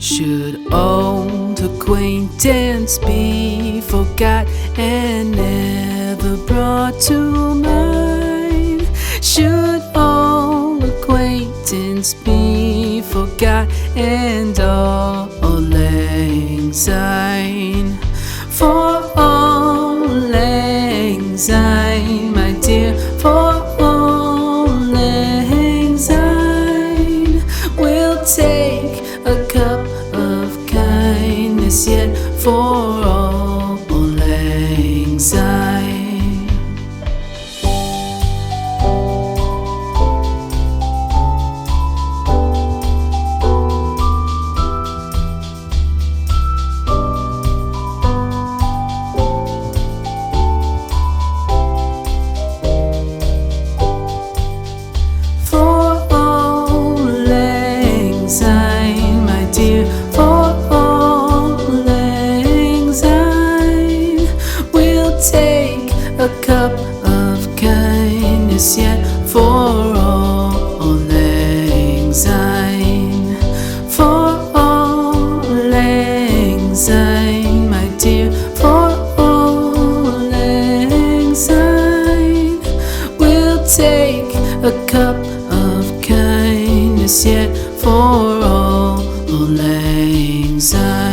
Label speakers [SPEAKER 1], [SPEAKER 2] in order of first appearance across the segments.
[SPEAKER 1] Should old acquaintance be forgot and never brought to mind? Should old acquaintance be forgot and all lang syne? For all lang syne, my dear, for all lang syne, we'll take a cup of kindness yet for all lang syne. A cup of kindness yet for all lang syne. For all lang syne, my dear, for all lang syne, we'll take a cup of kindness yet for all lang syne.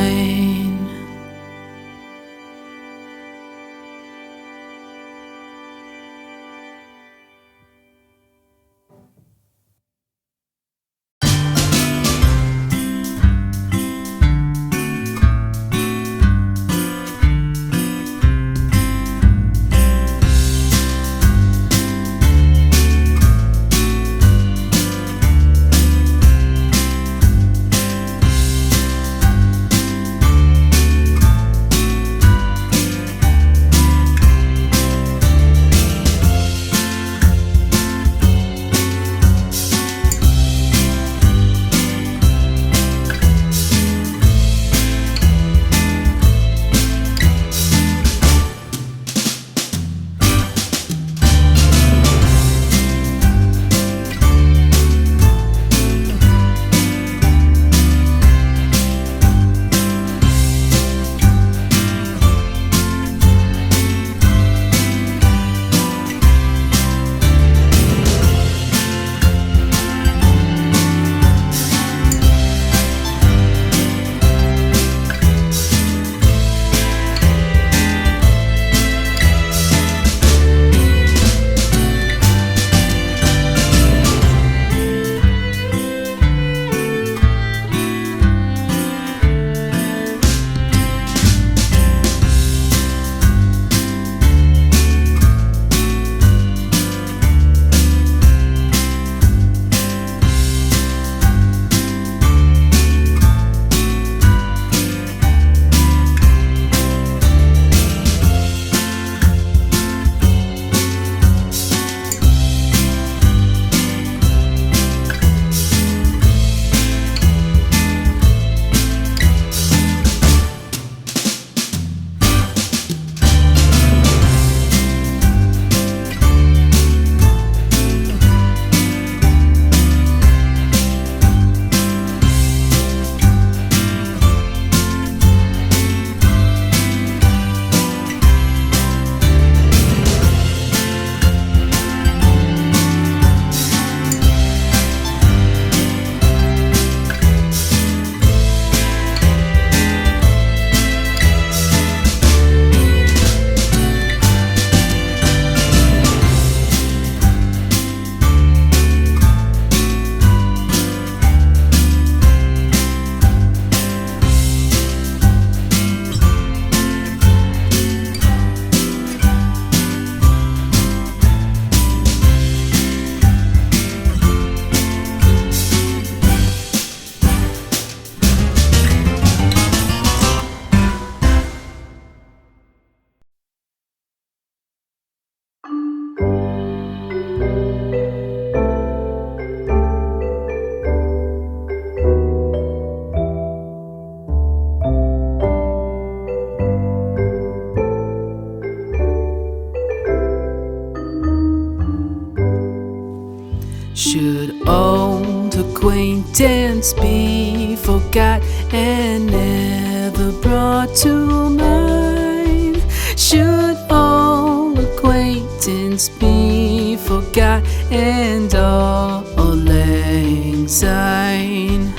[SPEAKER 1] Should old acquaintance be forgot and never brought to mind. Should all acquaintance be forgot and all lang syne?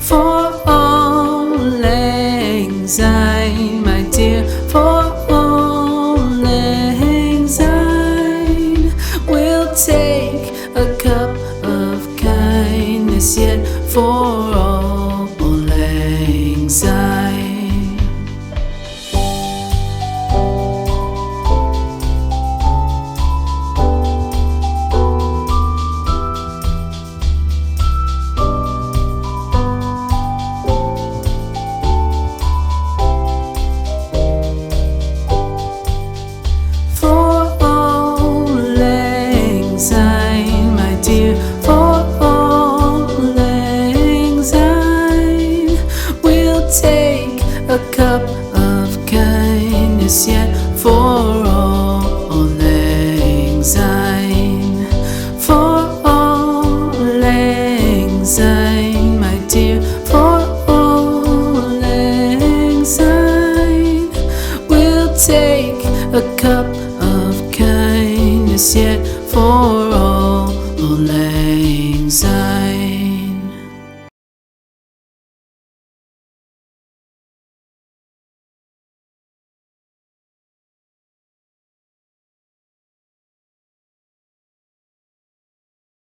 [SPEAKER 1] For all lang syne, my dear, for all lang syne. We'll take a cup of kindness yet for all lang syne.